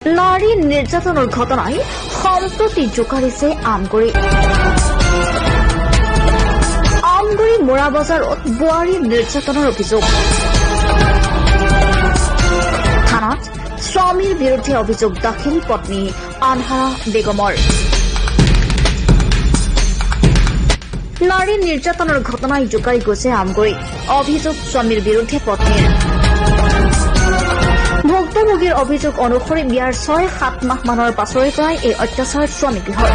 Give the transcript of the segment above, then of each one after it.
নাৰী নিৰ্যাতনেৰ ঘটনায় সম্প্ৰতি জোকাৰিছে আমগুৰি মোৰা বজাৰত বোৱাৰী নিৰ্যাতনৰ অভিযোগ থানাত স্বামীৰ বিৰুদ্ধে অভিযোগ দাখিল পত্নী আনহাৰা বেগমৰ নাৰী নিৰ্যাতনেৰ ঘটনায় জোকাৰি গৈছে আমগুৰি অভিযোগ স্বামীৰ বিৰুদ্ধে পত্নীৰ ভুক্তভোগীৰ অভিযোগ অনুসৰি বিয়াৰ ৬-৭ মাহ মানৰ পাছৰে পৰাই এই অত্যাচাৰ স্বামী গৃহৰ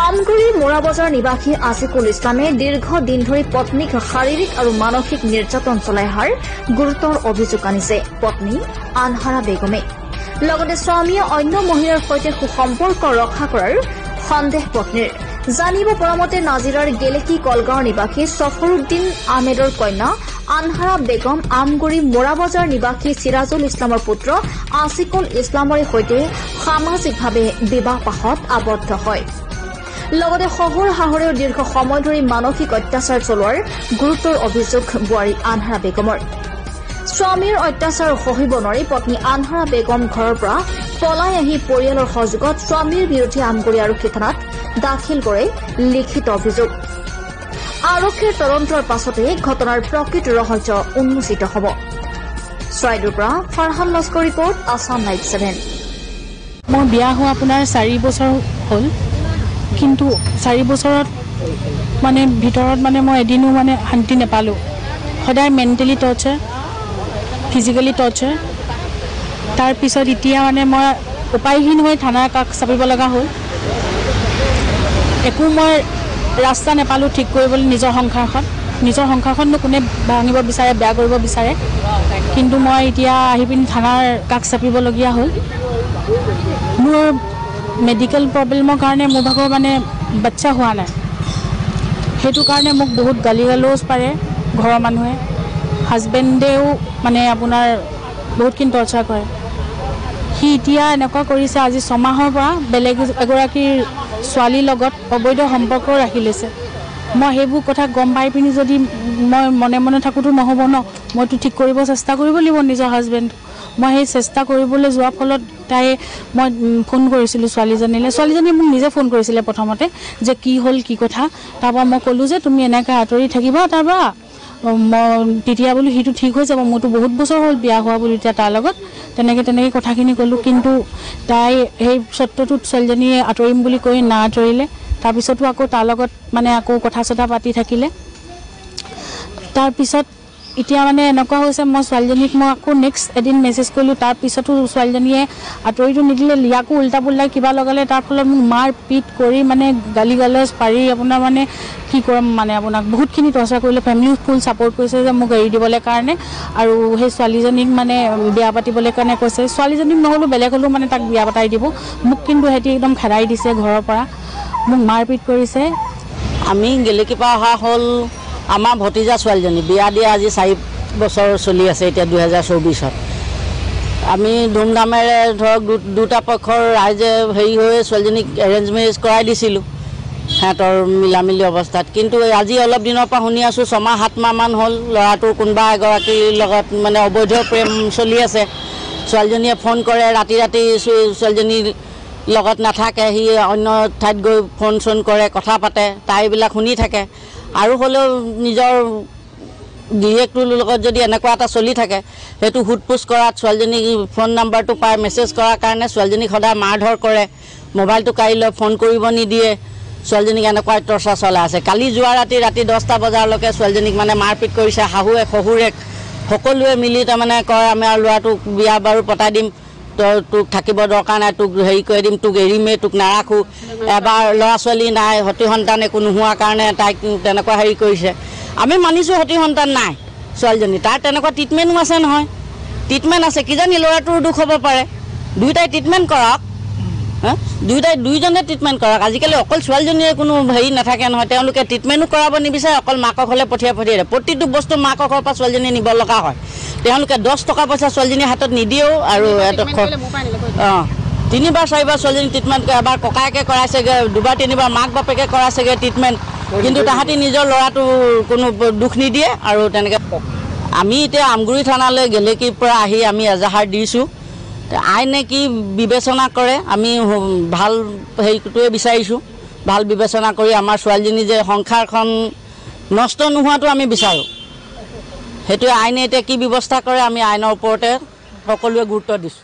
আমগুৰি মোৰাবজাৰ নিবাসী আসিকুল ইছলামে দীৰ্ঘদিন ধৰি পত্নীক শাৰীৰিক আৰু মানসিক নিৰ্যাতন চলাই অহাৰ গুৰুতৰ অভিযোগ আনিছে পত্নী আনহাৰা বেগমে লগতে স্বামীয়ে অন্য মহিলাৰ সৈতে সুসম্পৰ্ক ৰক্ষা কৰাৰ সন্দেহ পত্নীৰ জানিব পৰা মতে নাজিৰাৰ গেলেকি কলগাঁৱৰ নিবাসী সফৰুদ্দিন আহমেদৰ কন্যা আনহাৰা বেগম আমগুৰি মোৰাবজাৰ নিবাসী চিৰাজুল ইছলামৰ পুত্ৰ আসিকুল ইছলামৰে সৈতে সামাজিকভাৱে বিবাহপাশত আবদ্ধ হয় লগতে শহুৰ শাহুৰেও দীৰ্ঘ সময় ধৰি মানসিক অত্যাচাৰ চলোৱাৰ গুৰুতৰ অভিযোগ বোৱাৰী আনহাৰা বেগমৰ স্বামীৰ অত্যাচাৰ সহিব নোৱাৰি পত্নী আনহাৰা বেগম ঘৰৰ পৰা পলাই আহি পৰিয়ালৰ সহযোগত স্বামীৰ বিৰুদ্ধে আমগুৰি আৰক্ষী থানাত দাখিল কৰে লিখিত অভিযোগ আৰক্ষীৰ তদন্তৰ পাছতে ঘটনাৰ প্ৰকৃত ৰহস্য উন্মোচিত হ'ব চৰাইদেউৰ পৰা ফাৰহান লস্কৰ ৰিপৰ্ট আছাম লাইভ 7 মই বিয়া হোৱা আপোনাৰ 4 বছৰ হ'ল কিন্তু 4 বছৰত মানে ভিতৰত মানে মই এদিনো মানে শান্তি নাপালো সদায় মেণ্টেলি টৰ্চাৰ ফিজিক্যালি টৰ্চাৰ তাৰ পিছত এতিয়া মানে মই উপায়হীন হৈ থানাৰ কাষ চাপিব লগা হ'ল একো মই ৰাস্তা নাপালো ঠিক কৰিবলৈ নিজৰ সংসাৰখন কোনে ভাঙিব বিচাৰে বেয়া কৰিব বিচাৰে কিন্তু মই এতিয়া আহি পিনি থানাৰ কাষ চাপিবলগীয়া হ'ল মোৰ মেডিকেল প্ৰব্লেমৰ কাৰণে মোৰ ভাগৰ মানে বাচ্চা হোৱা নাই সেইটো কাৰণে মোক বহুত গালি গালোজ পাৰে ঘৰৰ মানুহে হাজবেণ্ডেও মানে আপোনাৰ বহুতখিনি টৰ্চাৰ কৰে সি এতিয়া এনেকুৱা কৰিছে আজি 6 মাহৰ পৰা বেলেগ এগৰাকীৰ ছোৱালীৰ লগত অবৈধ সম্পৰ্ক ৰাখি লৈছে মই সেইবোৰ কথা গম পাই পিনি যদি মই মনে মনে থাকোঁতো নহ'ব ন মইতো ঠিক কৰিব চেষ্টা কৰিব লাগিব নিজৰ হাজবেণ্ড মই সেই চেষ্টা কৰিবলৈ যোৱাৰ ফলত তাই মই ফোন কৰিছিলোঁ ছোৱালীজনী মোক নিজে ফোন কৰিছিলে প্ৰথমতে যে কি হ'ল কি কথা তাৰপৰা মই ক'লোঁ যে তুমি এনেকৈ আঁতৰি থাকিবা তাৰপৰা তেতিয়া বোলো সিটো ঠিক হৈ যাব মোৰতো বহুত বছৰ হ'ল বিয়া হোৱা বুলি এতিয়া তাৰ লগত তেনেকৈ কথাখিনি ক'লোঁ কিন্তু তাই সেই সত্যটোত ছোৱালীজনীয়ে আঁতৰিম বুলি কৈ নাআঁতৰিলে তাৰপিছতো আকৌ তাৰ লগত মানে আকৌ কথা চথা পাতি থাকিলে তাৰপিছত এতিয়া মানে এনেকুৱা হৈছে মই ছোৱালীজনীক মই আকৌ নেক্সট এদিন মেছেজ কৰিলোঁ তাৰপিছতো ছোৱালীজনীয়ে আঁতৰিটো নিদিলে ইয়াকো উল্টা পুল্টা কিবা লগালে তাৰ ফলত মোক মাৰ পিট কৰি মানে গালি গালাজ পাৰি আপোনাৰ মানে কি কৰিম মানে আপোনাক বহুতখিনি টৰ্চাৰ কৰিলে ফেমিলিও ফুল ছাপোৰ্ট কৰিছে যে মোক এৰি দিবলৈ কাৰণে আৰু সেই ছোৱালীজনীক মানে বিয়া পাতিবলৈ কাৰণে কৈছে ছোৱালীজনীক নহ'লেও বেলেগ হ'লেও মানে তাক বিয়া পাতাই দিব মোক কিন্তু সিহঁতি একদম খেদাই দিছে ঘৰৰ পৰা মোক মাৰপিট কৰিছে আমি গেলেকীৰ পৰা অহা হ'ল আমাৰ ভতিজা ছোৱালীজনী বিয়া দিয়া আজি 4 বছৰ চলি আছে এতিয়া 2024ত আমি ধুমধামেৰে ধৰক দুটা পক্ষৰ ৰাইজে হেৰি হৈ ছোৱালীজনীক এৰেঞ্জ মেৰেজ কৰাই দিছিলোঁ সিহঁতৰ মিলামিলি অৱস্থাত কিন্তু আজি অলপ দিনৰ পৰা শুনি আছোঁ 6-7 মাহমান হ'ল ল'ৰাটোৰ কোনোবা এগৰাকীৰ লগত মানে অবৈধ প্ৰেম চলি আছে ছোৱালীজনীয়ে ফোন কৰে ৰাতি ছোৱালীজনীৰ লগত নাথাকে সি অন্য ঠাইত গৈ ফোন চোন কৰে কথা পাতে তাই এইবিলাক শুনি থাকে আৰু হ'লেও নিজৰ গিৰিয়েকটোৰ লগত যদি এনেকুৱা এটা চলি থাকে সেইটো হুটপুচ কৰাত ছোৱালীজনীক ফোন নাম্বাৰটো পাই মেছেজ কৰাৰ কাৰণে ছোৱালীজনীক সদায় মাৰধৰ কৰে মোবাইলটো কাঢ়ি লৈ ফোন কৰিব নিদিয়ে ছোৱালীজনীক এনেকুৱা টৰ্চাৰ চলাই আছে কালি যোৱা ৰাতি 10টা বজালৈকে ছোৱালীজনীক মানে মাৰপিট কৰিছে শাহুৱে শহুৰেক সকলোৱে মিলি তাৰমানে কয় আমি আৰু ল'ৰাটোক বিয়া বাৰু পতাই দিম তোক থাকিব দৰকাৰ নাই তোক হেৰি কৰি দিম তোক এৰিমেই তোক নাৰাখোঁ এবাৰ ল'ৰা ছোৱালী নাই সতি সন্তান একো নোহোৱাৰ কাৰণে তাইক তেনেকুৱা হেৰি কৰিছে আমি মানিছোঁ সতি সন্তান নাই ছোৱালীজনী তাৰ তেনেকুৱা ট্ৰিটমেণ্টো আছে নহয় ট্ৰিটমেণ্ট আছে কিজানি ল'ৰাটোৰ দুখ হ'ব পাৰে দুয়োটাই ট্ৰিটমেণ্ট কৰক দুইজনে ট্ৰিটমেণ্ট কৰক আজিকালি অকল ছোৱালীজনীৰ কোনো হেৰি নাথাকে নহয় তেওঁলোকে ট্ৰিটমেণ্টো কৰাব নিবিচাৰে অকল মাকৰ ঘৰলৈ পঠিয়াই দিয়ে প্ৰতিটো বস্তু মাকৰ ঘৰৰ পৰা ছোৱালীজনীয়ে নিব লগা হয় তেওঁলোকে 10 টকা পইচা ছোৱালীজনীৰ হাতত নিদিয়েও আৰু 3বাৰ 4বাৰ ছোৱালীজনী ট্ৰিটমেণ্ট কৰে এবাৰ ককায়েকে কৰাইছেগৈ 2বাৰ 3বাৰ মাক বাপেকে কৰাইছেগৈ ট্ৰিটমেণ্ট কিন্তু তাহাঁতি নিজৰ ল'ৰাটো কোনো দুখ নিদিয়ে আৰু তেনেকৈ আমি এতিয়া আমগুৰি থানালৈ গেলেকীৰ পৰা আহি আমি এজাহাৰ দিছোঁ। আইনে কি বিবেচনা কৰে আমি ভাল হেৰিটোৱে বিচাৰিছোঁ। ভাল বিবেচনা কৰি আমাৰ ছোৱালীজনী যে সংসাৰখন নষ্ট নোহোৱাটো আমি বিচাৰোঁ। সেইটোৱে আইনে এতিয়া কি ব্যৱস্থা কৰে আমি আইনৰ ওপৰতে সকলোৱে গুৰুত্ব দিছোঁ।